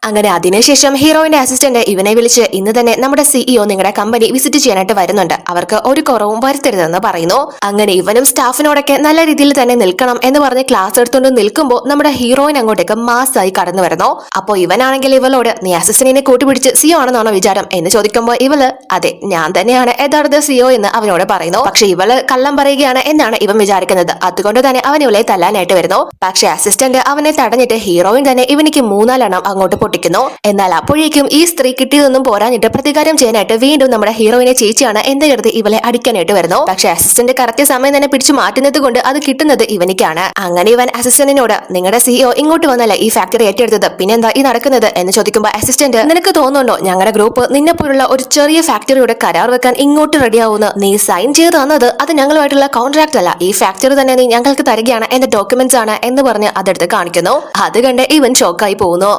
അങ്ങനെ അതിനുശേഷം ഹീറോയിന്റെ അസിസ്റ്റന്റ് ഇവനെ വിളിച്ച് ഇന്ന് തന്നെ നമ്മുടെ സിഇഒ നിങ്ങളുടെ കമ്പനി വിസിറ്റ് ചെയ്യാനായിട്ട് വരുന്നുണ്ട്, അവർക്ക് ഒരു കുറവും വരുത്തരുതെന്ന് പറയുന്നു. അങ്ങനെ ഇവനും സ്റ്റാഫിനോടൊക്കെ നല്ല രീതിയിൽ തന്നെ നിൽക്കണം എന്ന് പറഞ്ഞ് ക്ലാസ് എടുത്തുകൊണ്ട് നിൽക്കുമ്പോൾ നമ്മുടെ ഹീറോയിൻ അങ്ങോട്ടേക്ക് മാസായി കടന്നു വരുന്നു. അപ്പോൾ ഇവനാണെങ്കിൽ ഇവളോട് നീ അസിസ്റ്റന്റിനെ കൂട്ടുപിടിച്ച് സിഒ ആണെന്നാണോ വിചാരം എന്ന് ചോദിക്കുമ്പോൾ ഇവള് അതെ ഞാൻ തന്നെയാണ് യഥാർത്ഥ സിഒ എന്ന് അവനോട് പറയുന്നു. പക്ഷെ ഇവള് കള്ളം പറയുകയാണ് എന്നാണ് ഇവൻ വിചാരിക്കുന്നത്. അതുകൊണ്ട് തന്നെ അവൻ ഇവളെ തല്ലാനായിട്ട് വരുന്നു. പക്ഷെ അസിസ്റ്റന്റ് അവനെ തടഞ്ഞിട്ട് ഹീറോയിൻ തന്നെ ഇവനിക്ക് 3-4 അങ്ങോട്ട് പൊട്ടിക്കുന്നു. എന്നാൽ അപ്പോഴേക്കും ഈ സ്ത്രീ കിട്ടിയതൊന്നും പോരാഞ്ഞിട്ട് പ്രതികാരം ചെയ്യാനായിട്ട് വീണ്ടും നമ്മുടെ ഹീറോയിനെ ചേച്ചിയാണ് എന്ന് കരുതി ഇവളെ അടിക്കാനായിട്ട് വരുന്നു. പക്ഷെ അസിസ്റ്റന്റ് കറക്റ്റ് സമയം തന്നെ പിടിച്ചു മാറ്റുന്നത് കൊണ്ട് അത് കിട്ടുന്നത് ഇവനിക്കാണ്. അങ്ങനെ ഇവൻ അസിസ്റ്റന്റിനോട് നിങ്ങളുടെ സിഇഒ ഇങ്ങോട്ട് വന്നല്ല ഈ ഫാക്ടറി ഏറ്റെടുത്തത്, പിന്നെന്താ ഈ നടക്കുന്നത് എന്ന് ചോദിക്കുമ്പോൾ അസിസ്റ്റന്റ് നിനക്ക് തോന്നുന്നുണ്ടോ ഞങ്ങളുടെ ഗ്രൂപ്പ് നിന്നെ പോലുള്ള ഒരു ചെറിയ ഫാക്ടറിയുടെ കരാർ വെക്കാൻ ഇങ്ങോട്ട് റെഡിയാവുന്ന? നീ സൈൻ ചെയ്ത് തന്നത് അത് ഞങ്ങളുമായിട്ടുള്ള കോൺട്രാക്ട് അല്ല, ഈ ഫാക്ടറി തന്നെ നീ ഞങ്ങൾക്ക് തരികയാണ് എന്റെ ഡോക്യുമെന്റ്സ് ആണ് എന്ന് പറഞ്ഞ് അതെടുത്ത് കാണിക്കുന്നു. അത് കണ്ട് ഇവൻ ഷോക്കായി പോകുന്നു.